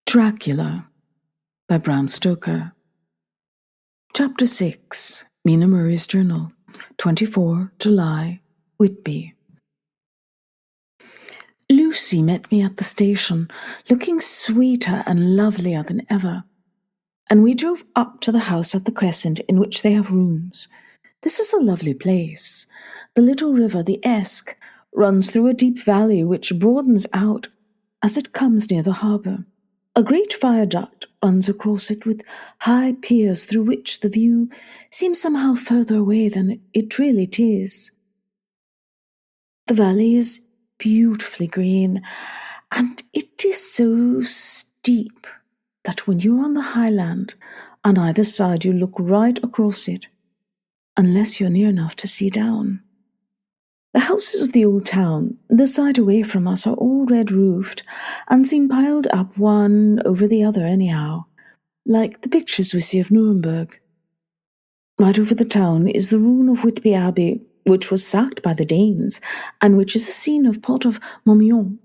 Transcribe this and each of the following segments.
Dracula by Bram Stoker. Chapter 6, Mina Murray's Journal, 24 July, Whitby. Lucy met me at the station, looking sweeter and lovelier than ever, and we drove up to the house at the Crescent in which they have rooms. This is a lovely place. The little river, the Esk, runs through a deep valley which broadens out as it comes near the harbour. A great viaduct runs across it with high piers through which the view seems somehow further away than it really is. The valley is beautifully green, and it is so steep that when you're on the highland, on either side you look right across it, unless you're near enough to see down. The houses of the old town, the side away from us, are all red-roofed and seem piled up one over the other anyhow, like the pictures we see of Nuremberg. Right over the town is the ruin of Whitby Abbey, which was sacked by the Danes, and which is a scene of part of Montmillon,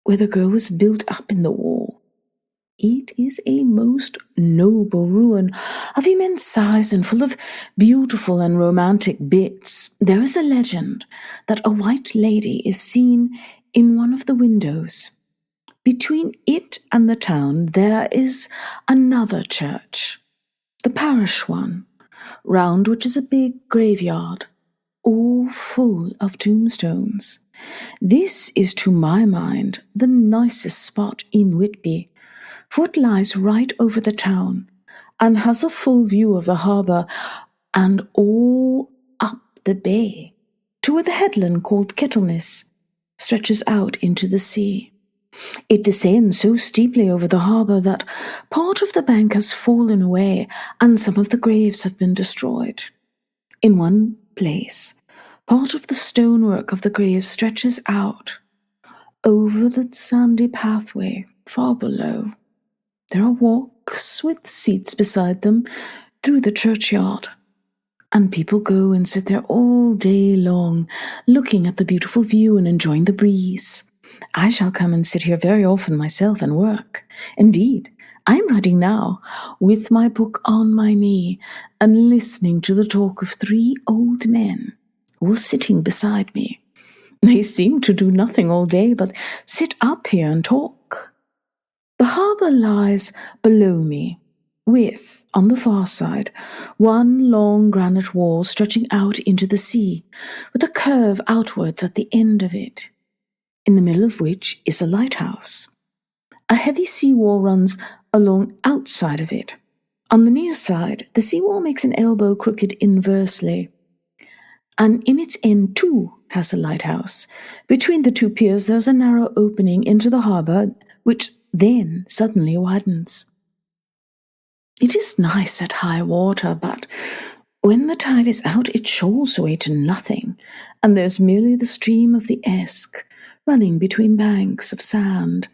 where the girl was built up in the wall. It is a most noble ruin of immense size and full of beautiful and romantic bits. There is a legend that a white lady is seen in one of the windows. Between it and the town there is another church, the parish one, round which is a big graveyard, all full of tombstones. This is, to my mind, the nicest spot in Whitby, for it lies right over the town and has a full view of the harbour and all up the bay to where the headland called Kettleness stretches out into the sea. It descends so steeply over the harbour that part of the bank has fallen away and some of the graves have been destroyed. In one place, part of the stonework of the grave stretches out over the sandy pathway far below. There are walks with seats beside them through the churchyard, and people go and sit there all day long, looking at the beautiful view and enjoying the breeze. I shall come and sit here very often myself and work. Indeed, I am writing now, with my book on my knee, and listening to the talk of 3 old men who are sitting beside me. They seem to do nothing all day but sit up here and talk. The harbour lies below me, with, on the far side, one long granite wall stretching out into the sea, with a curve outwards at the end of it, in the middle of which is a lighthouse. A heavy sea-wall runs along outside of it. On the near side, the sea-wall makes an elbow crooked inversely, and in its end, too, has a lighthouse. Between the 2 piers there's a narrow opening into the harbour, which then suddenly widens. It is nice at high water, but when the tide is out it shoals away to nothing, and there's merely the stream of the Esk running between banks of sand,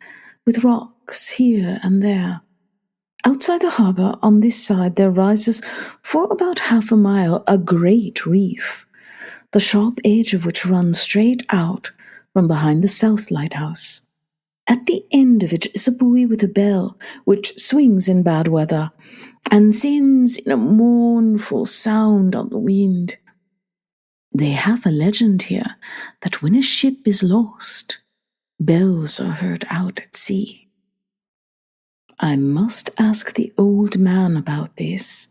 with rocks here and there. Outside the harbour, on this side, there rises for about half a mile a great reef, the sharp edge of which runs straight out from behind the south lighthouse. At the end of it is a buoy with a bell, which swings in bad weather, and sends in a mournful sound on the wind. They have a legend here that when a ship is lost, bells are heard out at sea. I must ask the old man about this.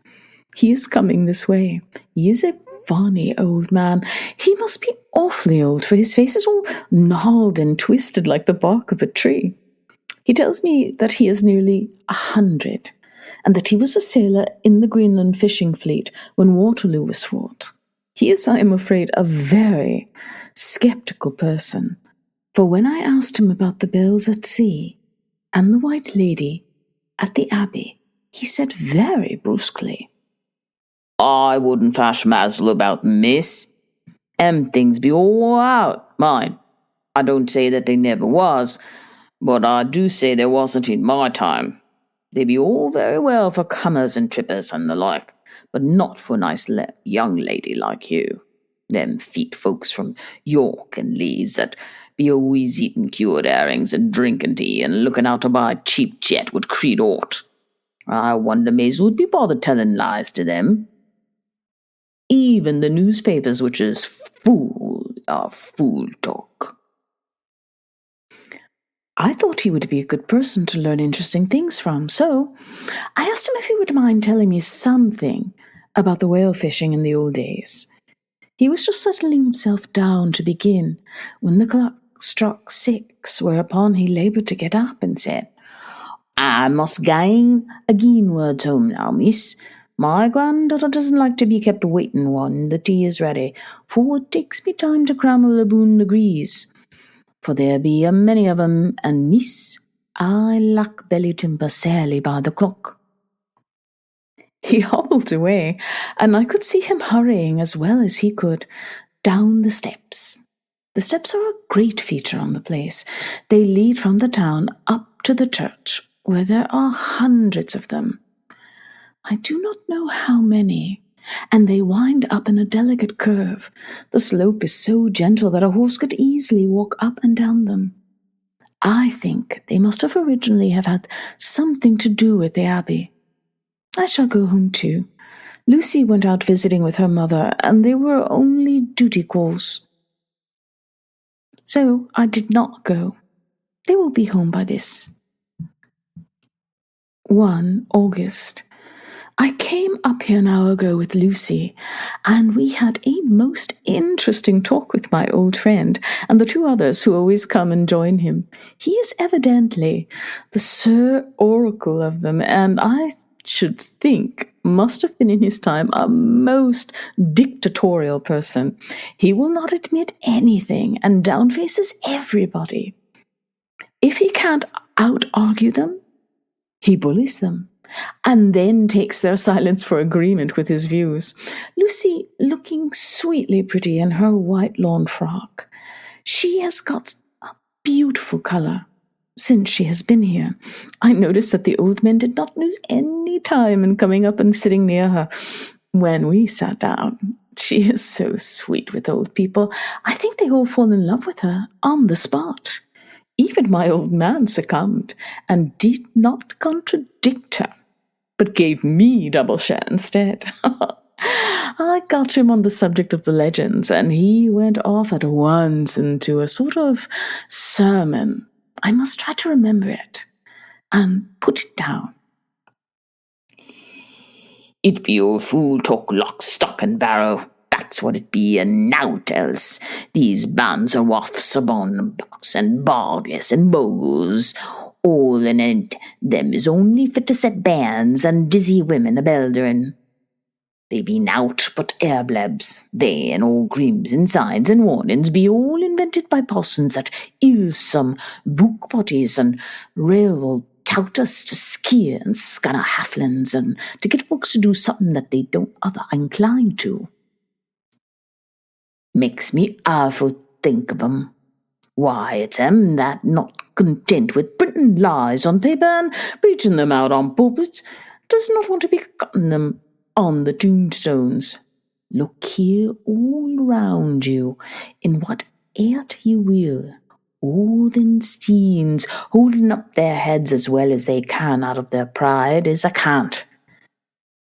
He is coming this way. He is a funny old man. He must be awfully old, for his face is all gnarled and twisted like the bark of a tree. He tells me that he is nearly 100, and that he was a sailor in the Greenland fishing fleet when Waterloo was fought. He is, I am afraid, a very sceptical person, for when I asked him about the bells at sea and the White Lady at the Abbey, he said very brusquely, "I wouldn't fash mazzle about them, miss. Things be all out, mind. I don't say that they never was, but I do say there wasn't in my time. They be all very well for comers and trippers and the like, but not for a nice young lady like you. Them feet folks from York and Leeds that Be always eating cured herrings and drinking tea and looking out to buy a cheap jet with Creed aught. I wonder Maisel would be bothered telling lies to them. Even the newspapers, which is full of fool talk. I thought he would be a good person to learn interesting things from, so I asked him if he would mind telling me something about the whale fishing in the old days. He was just settling himself down to begin when the clock struck 6, whereupon he laboured to get up and said, I must gain again words home now, miss. My granddaughter doesn't like to be kept waiting when the tea is ready, for it takes me time to crammel aboon degrees. For there be a many of 'em, and miss, I lack belly timber sairly by the clock. He hobbled away, and I could see him hurrying as well as he could down the steps. The steps are a great feature on the place. They lead from the town up to the church, where there are hundreds of them. I do not know how many, and they wind up in a delicate curve. The slope is so gentle that a horse could easily walk up and down them. I think they must have originally have had something to do with the abbey. I shall go home too. Lucy went out visiting with her mother, and they were only duty calls. So I did not go. They will be home by this. 1 August. I came up here an hour ago with Lucy, and we had a most interesting talk with my old friend and the 2 others who always come and join him. He is evidently the Sir Oracle of them, and I should think must have been in his time a most dictatorial person. He will not admit anything and downfaces everybody. If he can't out-argue them, he bullies them, and then takes their silence for agreement with his views. Lucy, looking sweetly pretty in her white lawn frock, she has got a beautiful colour. Since she has been here, I noticed that the old men did not lose any time in coming up and sitting near her when we sat down. She is so sweet with old people. I think they all fall in love with her on the spot. Even my old man succumbed and did not contradict her, but gave me double share instead. I got him on the subject of the legends, and he went off at once into a sort of sermon. I must try to remember it and put it down. It be all fool talk, lock, stock, and barrow. That's what it be, and nowt else. These bands of waffs upon box and bargless and bowls, all in it, them is only fit to set bands and dizzy women a-belderin'. They be nowt but airblabs. They and all grims and signs and warnings be all invented by parsons at ilsome book bodies and railroad touters to skeer and scanner halflands and to get folks to do something that they don't other inclined to. Makes me awful think of 'em. Why, it's 'em that, not content with printing lies on paper and preaching them out on pulpits, does not want to be cutting them on the tombstones. Look here all round you, in what art you will, all them steens holding up their heads as well as they can out of their pride is a cant,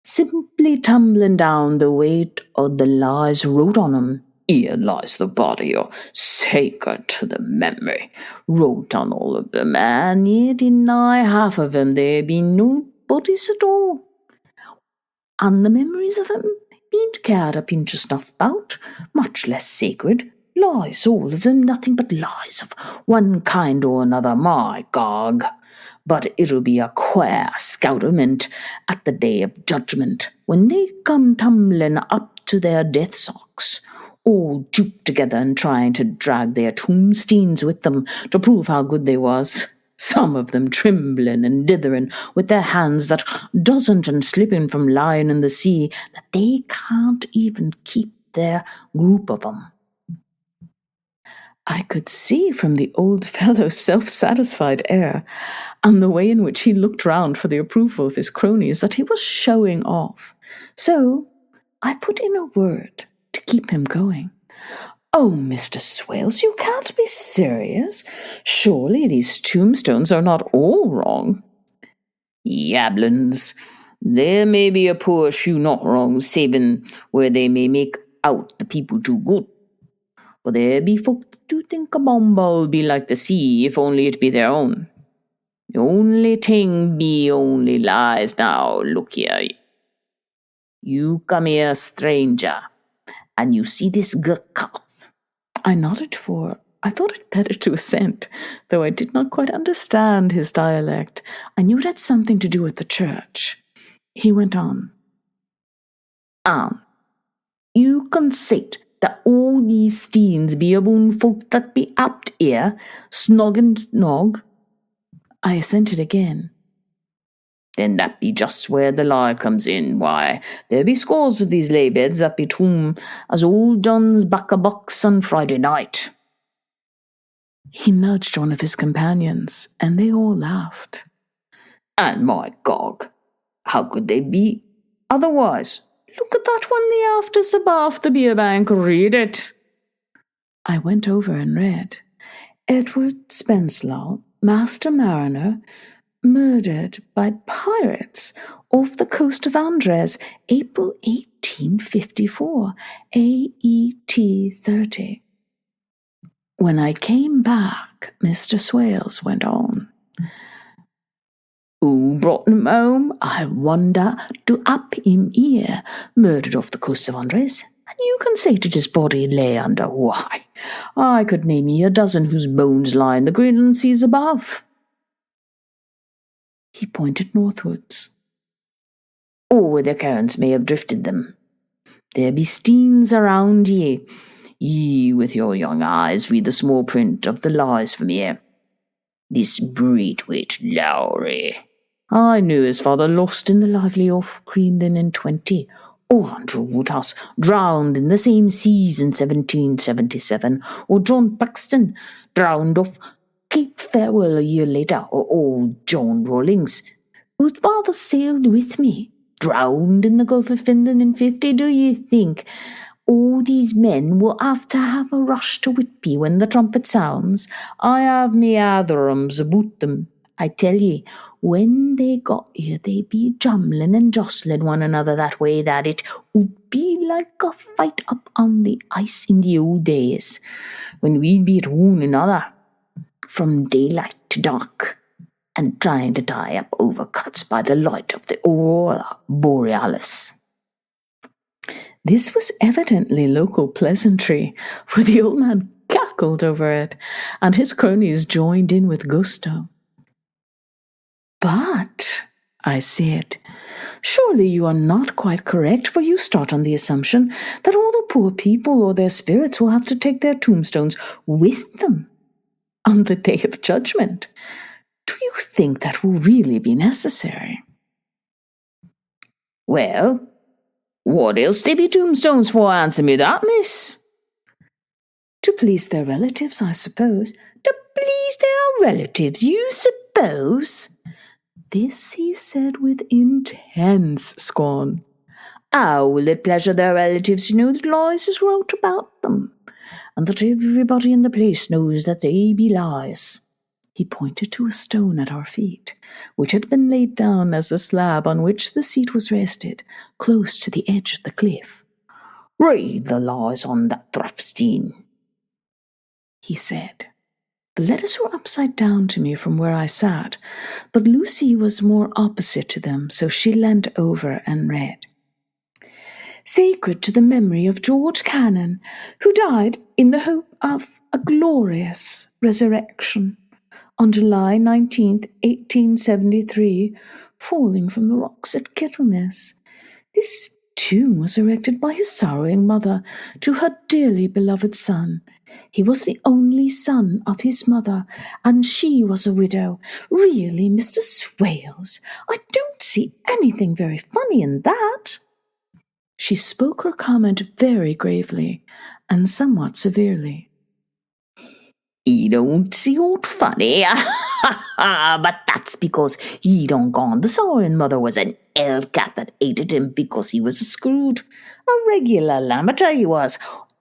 simply tumbling down the weight of the lies wrote on 'em. Here lies the body, or sacred to the memory, wrote on all of them, and yet in nigh half of 'em there be no bodies at all. And the memories of 'em bean't cared a pinch of snuff about, much less sacred. Lies, all of them, nothing but lies of one kind or another, my gog. But it'll be a queer scouterment at the day of judgment, when they come tumbling up to their death socks, all duped together and trying to drag their tombstones with them to prove how good they was. Some of them trembling and dithering with their hands that doesn't and slipping from lying in the sea that they can't even keep their group of 'em. I could see from the old fellow's self-satisfied air and the way in which he looked round for the approval of his cronies that he was showing off. So I put in a word to keep him going. Oh, Mr. Swales, you can't be serious. Surely these tombstones are not all wrong. Yablins. There may be a poor shoe not wrong, saving where they may make out the people too good. But there be folk do think a bumble be like the sea, if only it be their own. The only thing be only lies now, look here. You come here, stranger, and you see this calf. I nodded I thought it better to assent, though I did not quite understand his dialect. I knew it had something to do with the church. He went on. You conceit that all these steens be aboon folk that be apt here, snog and nog? I assented again. Then that be just where the lie comes in. Why, there be scores of these lay beds that be tomb as old John's back-a-box on Friday night. He nudged one of his companions, and they all laughed. And my gog, how could they be otherwise? Look at that one, the afters above the beer bank. Read it. I went over and read. Edward Spenslaw, Master Mariner, murdered by pirates off the coast of Andres, April 1854, AET 30. When I came back, Mr. Swales went on. Who brought him home? I wonder to up him here, murdered off the coast of Andres. And you can say that his body lay under. Why, I could name ye a dozen whose bones lie in the Greenland seas above. He pointed northwards. Or the currents may have drifted them. There be steens around ye. Ye, with your young eyes, read the small print of the lies from here. This Braithwaite Lowry. I knew his father lost in the lively off Greenland in 20. Or Andrew Woodhouse drowned in the same seas in 1777. Or John Paxton drowned off Cape Farewell a year later. Or old John Rawlings, whose father sailed with me, drowned in the Gulf of Finland in 50. Do you think all these men will have to have a rush to Whitby when the trumpet sounds? I have me otherums about them. I tell ye, when they got here, they be jumbling and jostling one another that way that it would be like a fight up on the ice in the old days, when we'd be at one another from daylight to dark, and trying to tie up overcuts by the light of the aurora borealis. This was evidently local pleasantry, for the old man cackled over it, and his cronies joined in with gusto. But, I said, surely you are not quite correct, for you start on the assumption that all the poor people or their spirits will have to take their tombstones with them on the day of judgment. Do you think that will really be necessary? Well, what else they be tombstones for? Answer me that, miss. To please their relatives, I suppose. To please their relatives, you suppose? This he said with intense scorn. How will it pleasure their relatives to know that lies is wrote about them, and that everybody in the place knows that they be lies? He pointed to a stone at our feet, which had been laid down as a slab on which the seat was rested, close to the edge of the cliff. Read the lies on that rough stone, he said. The letters were upside down to me from where I sat, but Lucy was more opposite to them, so she leant over and read. Sacred to the memory of George Cannon, who died in the hope of a glorious resurrection on July 19th, 1873, falling from the rocks at Kettleness. This tomb was erected by his sorrowing mother to her dearly beloved son. He was the only son of his mother, and she was a widow. Really, Mr. Swales, I don't see anything very funny in that. She spoke her comment very gravely and somewhat severely. He don't see aught funny, but that's because he don't gone. The sorrowing mother was an hellcat that hated him because he was a screwed, a regular lammater he was.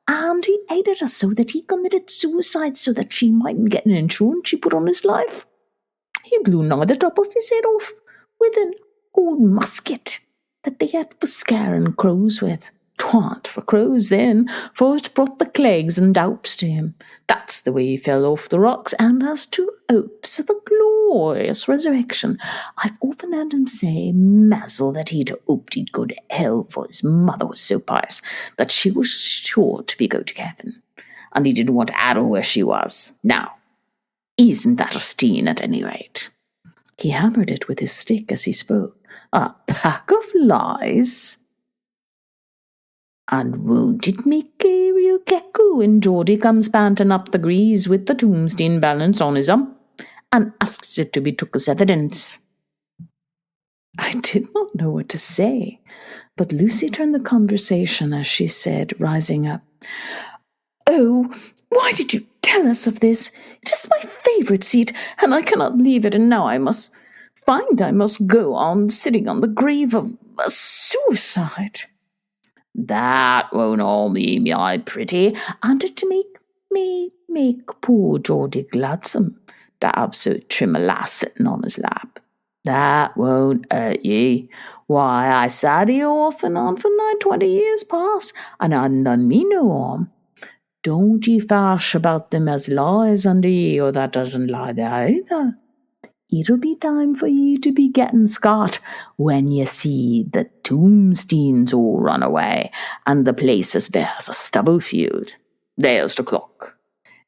and he hated her so that he committed suicide so that she mightn't get an insurance she put on his life. He blew nigh the top of his head off with an old musket that they had for scaring crows with. 'Twa'n't for crows then, for it brought the clegs and doups to him. That's the way he fell off the rocks, and as to hopes of a glorious resurrection, I've often heard him say, Mazel, that he'd hoped he'd go to hell, for his mother was so pious that she was sure to be go to heaven, and he didn't want to add her where she was. Now, isn't that a steen at any rate? He hammered it with his stick as he spoke. A pack of lies. And won't it make a real cackle when Geordie comes panting up the grease with the tombstone balance on his arm and asks it to be took as evidence? I did not know what to say, but Lucy turned the conversation as she said, rising up, Oh, why did you tell us of this? It is my favourite seat, and I cannot leave it, and now I must go on sitting on the grave of a suicide. That won't harm me, my pretty, and to make poor Geordie gladsome to have so trim a lass sitting on his lap. That won't hurt ye. Why, I sat here off and on for nigh 20 years past, and I done me no harm. Don't ye fash about them as lies under ye, or that doesn't lie there either. It'll be time for ye to be getting scot when ye see the tombstones all run away and the place as bare as a stubble field. There's the clock,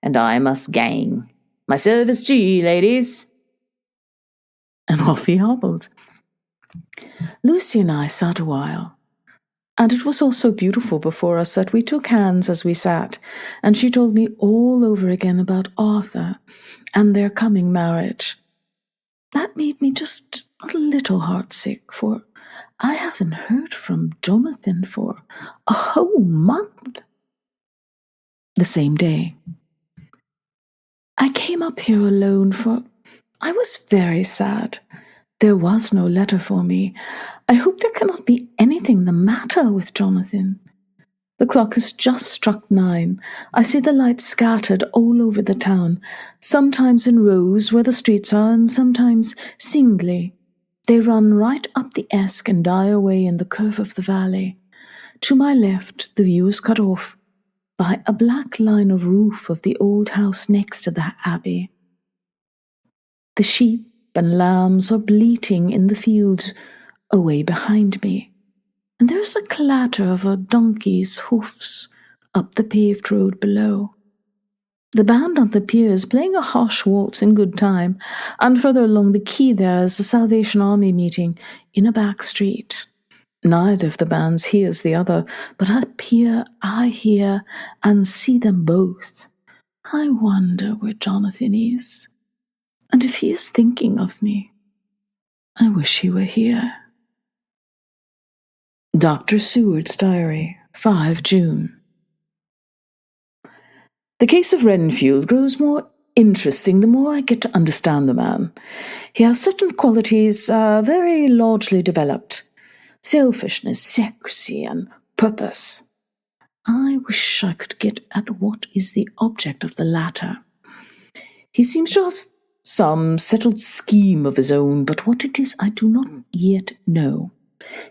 and I must gang. My service to ye, ladies. And off he hobbled. Lucy and I sat a while, and it was all so beautiful before us that we took hands as we sat, and she told me all over again about Arthur and their coming marriage. That made me just a little heartsick, for I haven't heard from Jonathan for a whole month. The same day, I came up here alone, for I was very sad. There was no letter for me. I hope there cannot be anything the matter with Jonathan. The clock has just struck 9. I see the lights scattered all over the town, sometimes in rows where the streets are, and sometimes singly. They run right up the Esk and die away in the curve of the valley. To my left, the view is cut off by a black line of roof of the old house next to the abbey. The sheep and lambs are bleating in the fields away behind me, and there is a clatter of a donkey's hoofs up the paved road below. The band on the pier is playing a harsh waltz in good time, and further along the quay there is a Salvation Army meeting in a back street. Neither of the bands hears the other, but up here I hear and see them both. I wonder where Jonathan is, and if he is thinking of me. I wish he were here. Dr. Seward's Diary, 5 June. The case of Renfield grows more interesting the more I get to understand the man. He has certain qualities very largely developed: selfishness, secrecy, and purpose. I wish I could get at what is the object of the latter. He seems to have some settled scheme of his own, but what it is I do not yet know.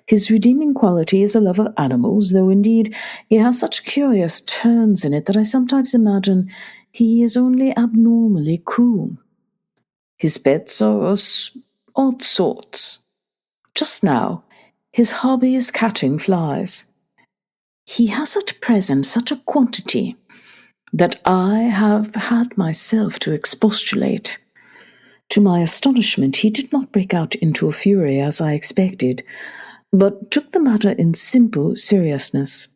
His redeeming quality is a love of animals, though indeed he has such curious turns in it that I sometimes imagine he is only abnormally cruel. His pets are of odd sorts. Just now, his hobby is catching flies. He has at present such a quantity that I have had myself to expostulate. To my astonishment, he did not break out into a fury as I expected, but took the matter in simple seriousness.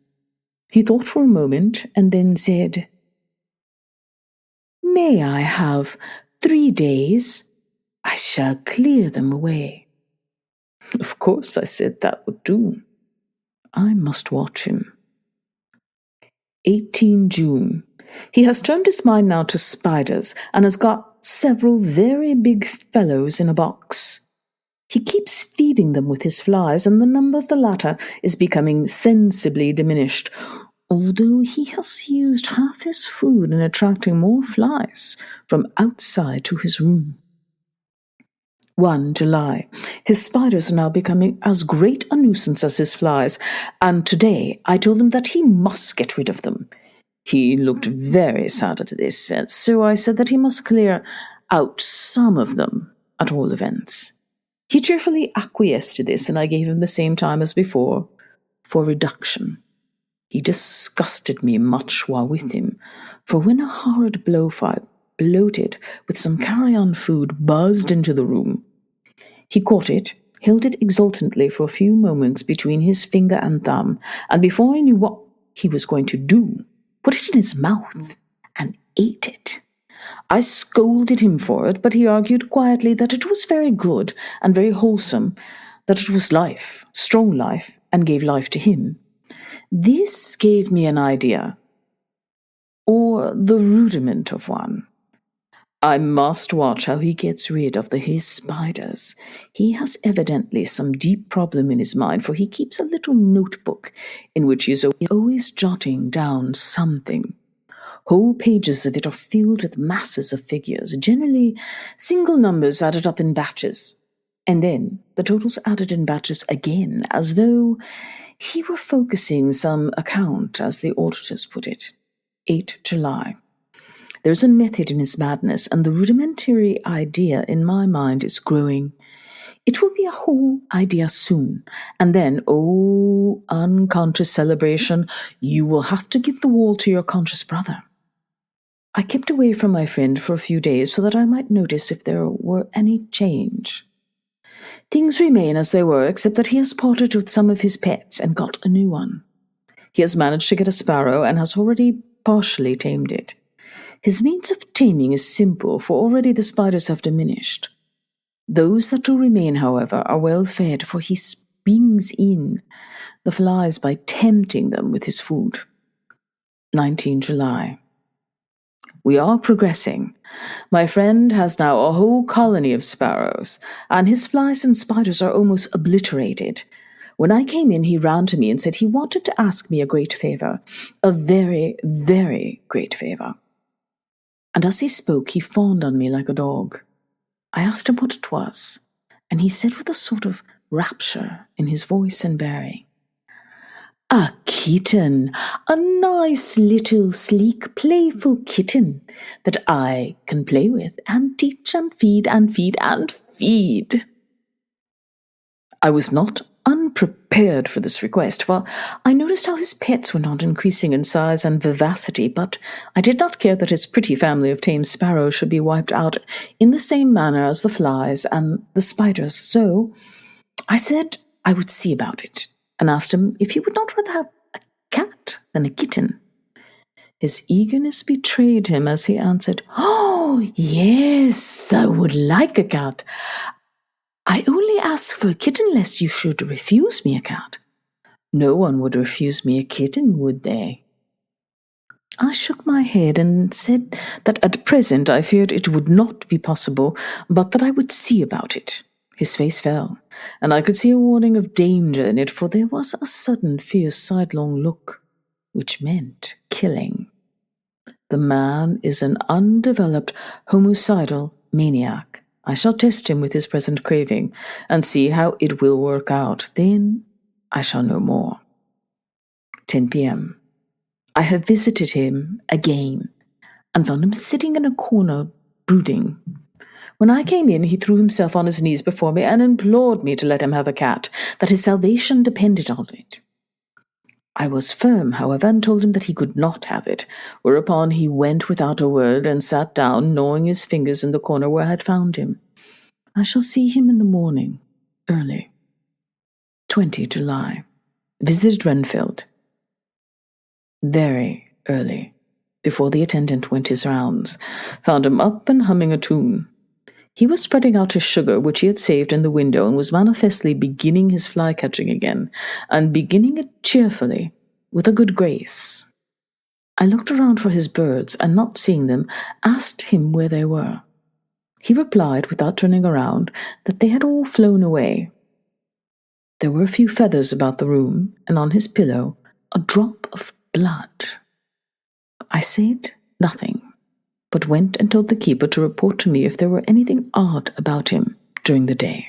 He thought for a moment and then said, May I have 3 days? I shall clear them away. Of course, I said that would do. I must watch him. 18 June. He has turned his mind now to spiders and has got several very big fellows in a box. He keeps feeding them with his flies, and the number of the latter is becoming sensibly diminished. although he has used half his food in attracting more flies from outside to his room. 1 July. His spiders are now becoming as great a nuisance as his flies, and today I told him that he must get rid of them. He looked very sad at this, so I said that he must clear out some of them, at all events. He cheerfully acquiesced to this, and I gave him the same time as before for reduction. He disgusted me much while with him, for when a horrid blowfly, bloated with some carrion food, buzzed into the room, he caught it, held it exultantly for a few moments between his finger and thumb, and before I knew what he was going to do, put it in his mouth and ate it. I scolded him for it, but he argued quietly that it was very good and very wholesome, that it was life, strong life, and gave life to him. This gave me an idea, or the rudiment of one. I must watch how he gets rid of his spiders. He has evidently some deep problem in his mind, for he keeps a little notebook in which he is always jotting down something. Whole pages of it are filled with masses of figures, generally single numbers added up in batches, and then the totals added in batches again, as though he were focusing some account, as the auditors put it. 8 July. There's a method in his madness, and the rudimentary idea in my mind is growing. It will be a whole idea soon, and then, oh, unconscious celebration, you will have to give the wall to your conscious brother. I kept away from my friend for a few days so that I might notice if there were any change. Things remain as they were, except that he has parted with some of his pets and got a new one. He has managed to get a sparrow and has already partially tamed it. His means of taming is simple, for already the spiders have diminished. Those that do remain, however, are well fed, for he brings in the flies by tempting them with his food. 19 July. We are progressing. My friend has now a whole colony of sparrows, and his flies and spiders are almost obliterated. When I came in, he ran to me and said he wanted to ask me a great favor, a very, very great favor. And as he spoke, he fawned on me like a dog. I asked him what it was, and he said with a sort of rapture in his voice and bearing, "A kitten, a nice little sleek, playful kitten that I can play with and teach and feed and feed and feed." I was not unprepared for this request, for I noticed how his pets were not increasing in size and vivacity, but I did not care that his pretty family of tame sparrows should be wiped out in the same manner as the flies and the spiders, so I said I would see about it, and asked him if he would not rather have a cat than a kitten. His eagerness betrayed him as he answered, "Oh, yes, I would like a cat. I only ask for a kitten lest you should refuse me a cat." "No one would refuse me a kitten, would they?" I shook my head and said that at present I feared it would not be possible, but that I would see about it. His face fell, and I could see a warning of danger in it, for there was a sudden fierce sidelong look, which meant killing. The man is an undeveloped homicidal maniac. I shall test him with his present craving and see how it will work out. Then I shall know more. 10 p.m. I have visited him again and found him sitting in a corner brooding. When I came in, he threw himself on his knees before me and implored me to let him have a cat, that his salvation depended on it. I was firm, however, and told him that he could not have it, whereupon he went without a word and sat down, gnawing his fingers in the corner where I had found him. I shall see him in the morning, early. 20 July. Visited Renfield. Very early, before the attendant went his rounds. Found him up and humming a tune. He was spreading out his sugar, which he had saved in the window, and was manifestly beginning his fly-catching again, and beginning it cheerfully, with a good grace. I looked around for his birds, and not seeing them, asked him where they were. He replied, without turning around, that they had all flown away. There were a few feathers about the room, and on his pillow a drop of blood. I said nothing, but went and told the keeper to report to me if there were anything odd about him during the day.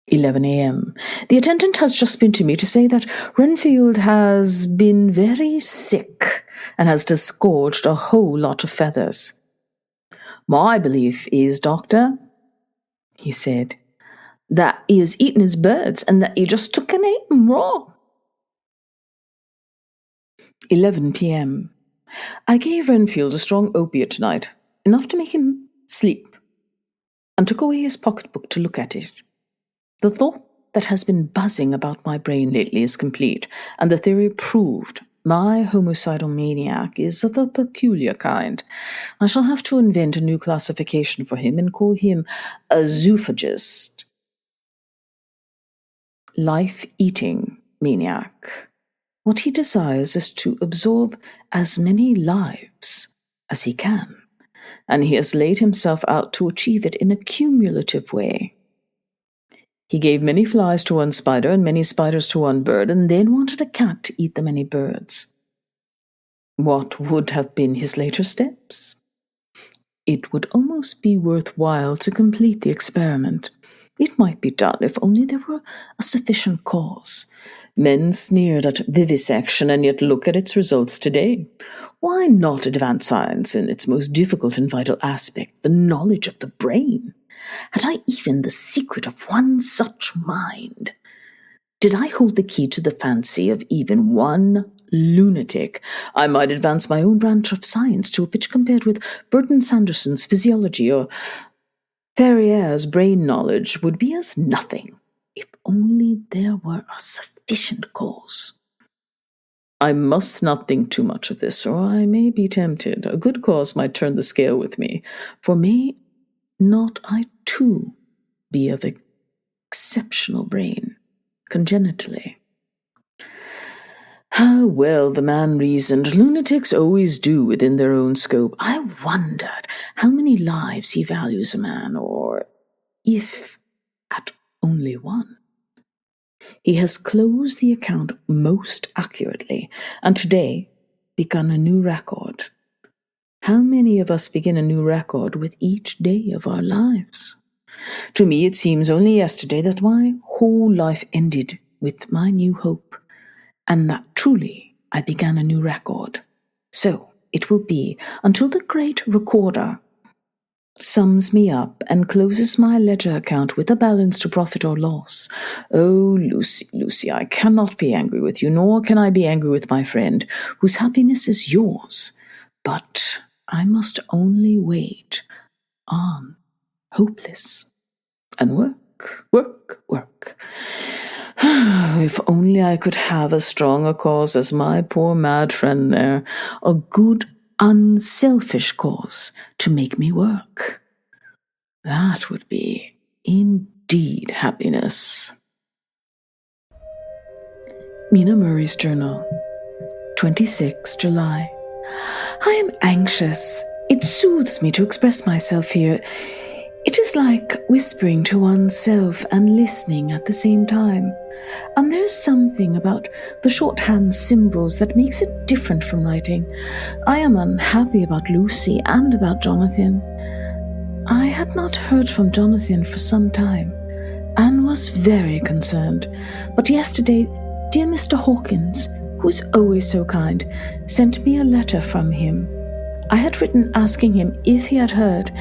11 a.m. The attendant has just been to me to say that Renfield has been very sick and has disgorged a whole lot of feathers. My belief is, Doctor, he said, that he has eaten his birds and that he just took and ate them raw. 11 p.m. I gave Renfield a strong opiate tonight, enough to make him sleep, and took away his pocketbook to look at it. The thought that has been buzzing about my brain lately is complete, and the theory proved. My homicidal maniac is of a peculiar kind. I shall have to invent a new classification for him and call him a zoophagist. Life-eating maniac. What he desires is to absorb as many lives as he can, and he has laid himself out to achieve it in a cumulative way. He gave many flies to one spider and many spiders to one bird, and then wanted a cat to eat the many birds. What would have been his later steps? It would almost be worthwhile to complete the experiment. It might be done if only there were a sufficient cause. Men sneered at vivisection, and yet look at its results today. Why not advance science in its most difficult and vital aspect, the knowledge of the brain? Had I even the secret of one such mind? Did I hold the key to the fancy of even one lunatic, I might advance my own branch of science to a pitch compared with Burton Sanderson's physiology, or Ferrier's brain knowledge would be as nothing, if only there were a sufficient cause. I must not think too much of this, or I may be tempted. A good cause might turn the scale with me, for may not I too be of exceptional brain, congenitally? How well the man reasoned. Lunatics always do within their own scope. I wondered how many lives he values a man, or if at only one. He has closed the account most accurately, and today begun a new record. How many of us begin a new record with each day of our lives? To me, it seems only yesterday that my whole life ended with my new hope, and that truly I began a new record. So it will be until the great recorder sums me up and closes my ledger account with a balance to profit or loss. Oh, Lucy, Lucy, I cannot be angry with you, nor can I be angry with my friend, whose happiness is yours. But I must only wait on, hopeless, and work, work, work. If only I could have as strong a cause as my poor mad friend there, a good, unselfish cause to make me work. That would be indeed happiness. Mina Murray's Journal, 26 July. I am anxious. It soothes me to express myself here. It is like whispering to oneself and listening at the same time. And there is something about the shorthand symbols that makes it different from writing. I am unhappy about Lucy and about Jonathan. I had not heard from Jonathan for some time, and was very concerned. But yesterday, dear Mr. Hawkins, who is always so kind, sent me a letter from him. I had written asking him if he had heard,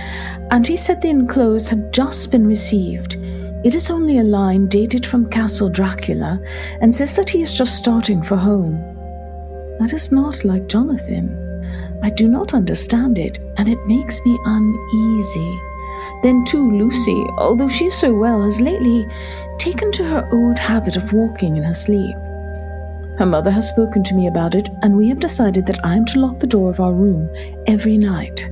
and he said the enclosed had just been received. It is only a line dated from Castle Dracula, and says that he is just starting for home. That is not like Jonathan. I do not understand it, and it makes me uneasy. Then too, Lucy, although she is so well, has lately taken to her old habit of walking in her sleep. Her mother has spoken to me about it, and we have decided that I am to lock the door of our room every night.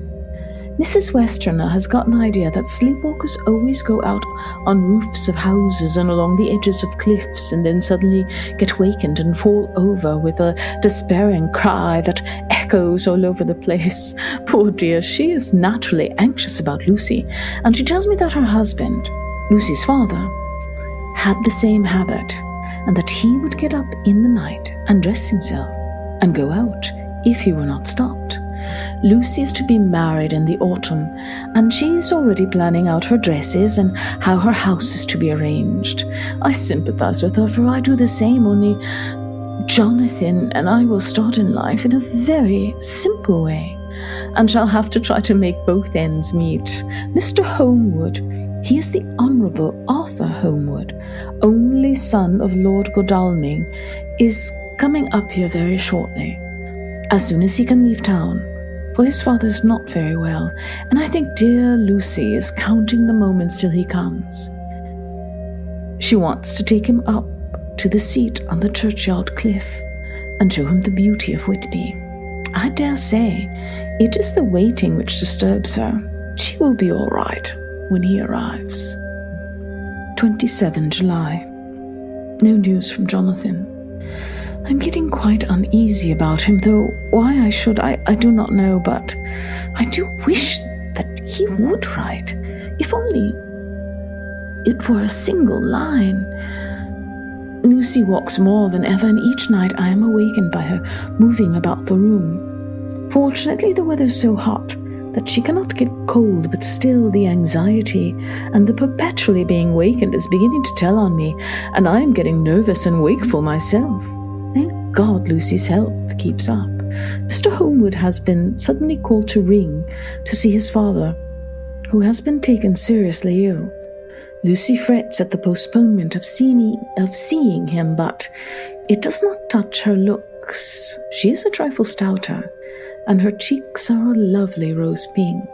Mrs. Westerner has got an idea that sleepwalkers always go out on roofs of houses and along the edges of cliffs, and then suddenly get wakened and fall over with a despairing cry that echoes all over the place. Poor dear, she is naturally anxious about Lucy, and she tells me that her husband, Lucy's father, had the same habit, and that he would get up in the night and dress himself and go out if he were not stopped. Lucy is to be married in the autumn, and she's already planning out her dresses and how her house is to be arranged. I sympathize with her, for I do the same, only Jonathan and I will start in life in a very simple way, and shall have to try to make both ends meet. Mr. Homewood, he is the Honourable Arthur Homewood, only son of Lord Godalming, is coming up here very shortly, as soon as he can leave town, for his father's not very well, and I think dear Lucy is counting the moments till he comes. She wants to take him up to the seat on the churchyard cliff and show him the beauty of Whitby. I dare say it is the waiting which disturbs her. She will be all right when he arrives. 27 July. No news from Jonathan. I'm getting quite uneasy about him, though why I should, I do not know, but I do wish that he would write, if only it were a single line. Lucy walks more than ever, and each night I am awakened by her moving about the room. Fortunately, the weather is so hot that she cannot get cold, but still the anxiety and the perpetually being wakened is beginning to tell on me, and I am getting nervous and wakeful myself. Thank God Lucy's health keeps up. Mr. Homewood has been suddenly called to ring to see his father, who has been taken seriously ill. Lucy frets at the postponement of seeing him, but it does not touch her looks. She is a trifle stouter, and her cheeks are a lovely rose pink.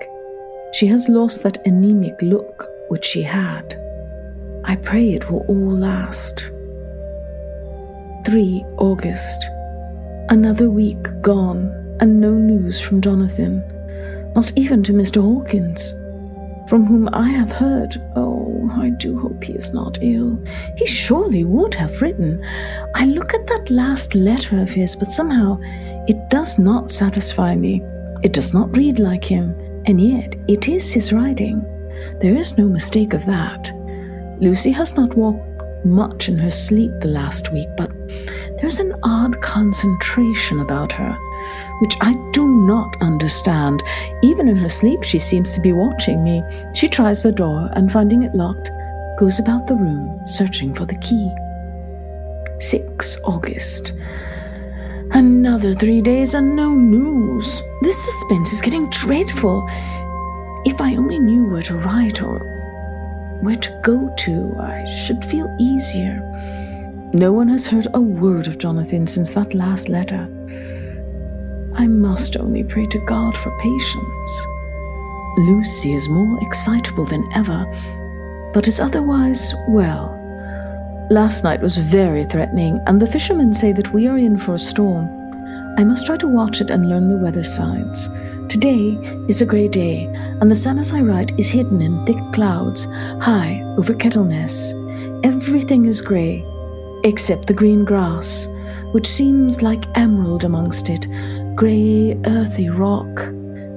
She has lost that anemic look which she had. I pray it will all last. 3 August. Another week gone, and no news from Jonathan, not even to Mr. Hawkins, from whom I have heard. Oh, I do hope he is not ill. He surely would have written. I look at that last letter of his, but somehow it does not satisfy me. It does not read like him, and yet it is his writing. There is no mistake of that. Lucy has not walked much in her sleep the last week, but there's an odd concentration about her, which I do not understand. Even in her sleep she seems to be watching me. She tries the door, and finding it locked, goes about the room searching for the key. 6 August. Another 3 days and no news. This suspense is getting dreadful. If I only knew where to write or where to go to, I should feel easier. No one has heard a word of Jonathan since that last letter. I must only pray to God for patience. Lucy is more excitable than ever, but is otherwise well. Last night was very threatening, and the fishermen say that we are in for a storm. I must try to watch it and learn the weather signs. Today is a grey day, and the sun as I write is hidden in thick clouds high over Kettleness. Everything is grey, except the green grass, which seems like emerald amongst it, grey earthy rock,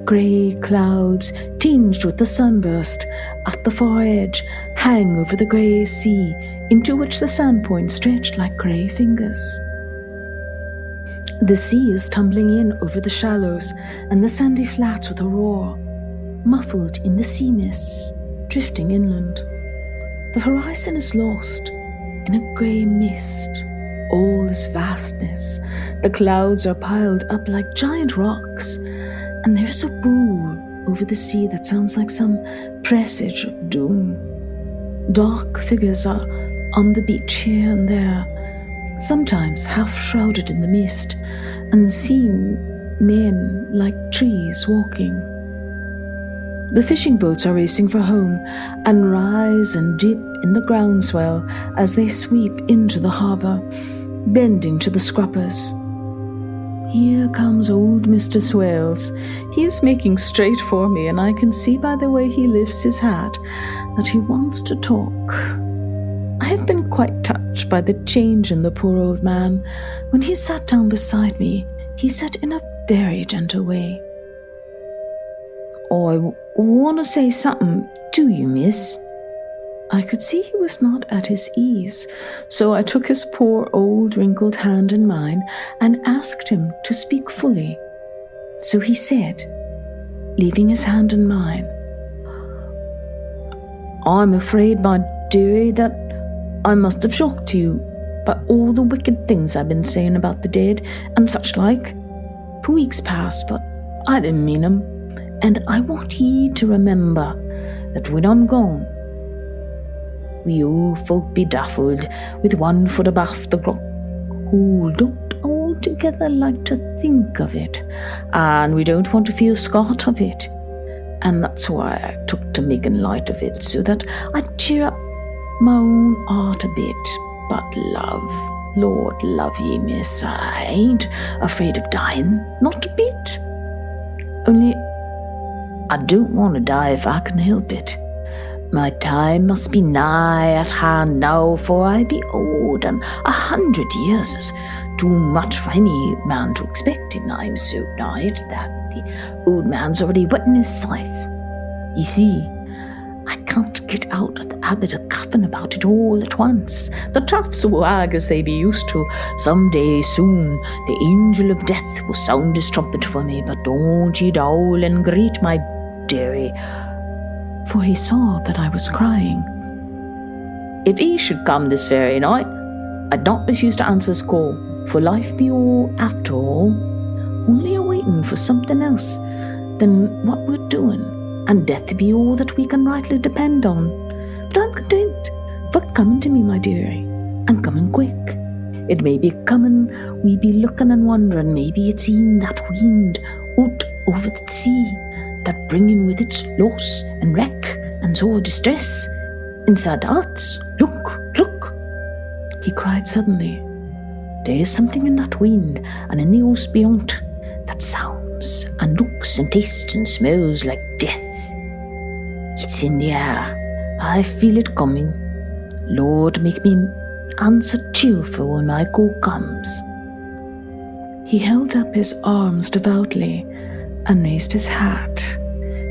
grey clouds tinged with the sunburst at the far edge hang over the grey sea, into which the sandpoints stretched like grey fingers. The sea is tumbling in over the shallows and the sandy flats with a roar, muffled in the sea mists, drifting inland. The horizon is lost in a grey mist. All is vastness. The clouds are piled up like giant rocks, and there is a brood over the sea that sounds like some presage of doom. Dark figures are on the beach here and there, sometimes half shrouded in the mist, and seem men like trees walking. The fishing boats are racing for home, and rise and dip in the groundswell as they sweep into the harbour, bending to the scruppers. Here comes old Mr. Swales. He is making straight for me, and I can see by the way he lifts his hat that he wants to talk. I have been quite touched by the change in the poor old man. When he sat down beside me, he said in a very gentle way, "I want to say something to you, miss." I could see he was not at his ease, so I took his poor old wrinkled hand in mine and asked him to speak fully. So he said, leaving his hand in mine, "I'm afraid, my dearie, that I must have shocked you by all the wicked things I've been saying about the dead and such like for weeks past, but I didn't mean 'em, and I want ye to remember that when I'm gone, we all folk be daffled with one foot above the clock, who don't altogether like to think of it, and we don't want to feel scarred of it. And that's why I took to making light of it, so that I'd cheer up my own heart a bit. But Lord love ye, miss, I ain't afraid of dying, not a bit. Only I don't want to die if I can help it. My time must be nigh at hand now, for I be old, and 100 years is too much for any man to expect, and I'm so nigh it that the old man's already whetting his scythe. You see, I can't get out of the habit of coughing about it all at once. The toughs will wag as they be used to. Some day soon the angel of death will sound his trumpet for me, but don't ye howl and greet, my dearie," for he saw that I was crying. "If he should come this very night, I'd not refuse to answer his call, for life be all, after all, only a waiting for something else than what we're doing, and death be all that we can rightly depend on. But I'm content for coming to me, my dearie, and coming quick. It may be coming, we be looking and wondering, maybe it's e'en that wind out over the sea, that bringing with its loss and wreck and sore distress. Inside the huts, look, he cried suddenly. There is something in that wind and in the house beyond that sounds and looks and tastes and smells like death. It's in the air. I feel it coming. Lord, make me answer cheerful when my call comes." He held up his arms devoutly and raised his hat.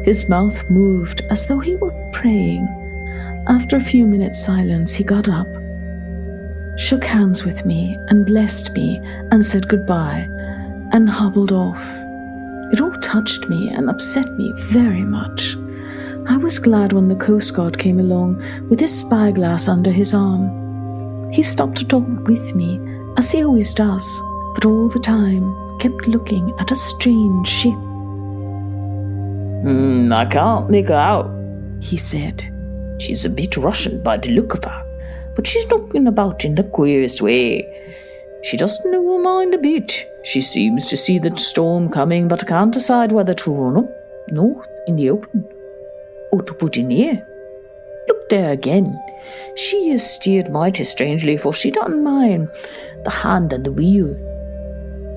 His mouth moved as though he were praying. After a few minutes' silence, he got up, shook hands with me and blessed me and said goodbye, and hobbled off. It all touched me and upset me very much. I was glad when the Coast Guard came along with his spyglass under his arm. He stopped to talk with me, as he always does, but all the time kept looking at a strange ship. I can't make her out," he said. "She's a bit Russian by the look of her, but she's knocking about in the queerest way. She doesn't know her mind a bit. She seems to see the storm coming, but can't decide whether to run up north in the open or to put in here. Look there again. She is steered mighty strangely, for she doesn't mind the hand and the wheel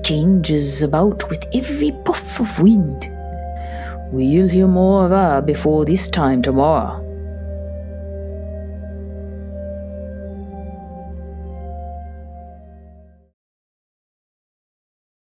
changes about with every puff of wind. We'll hear more of her before this time tomorrow."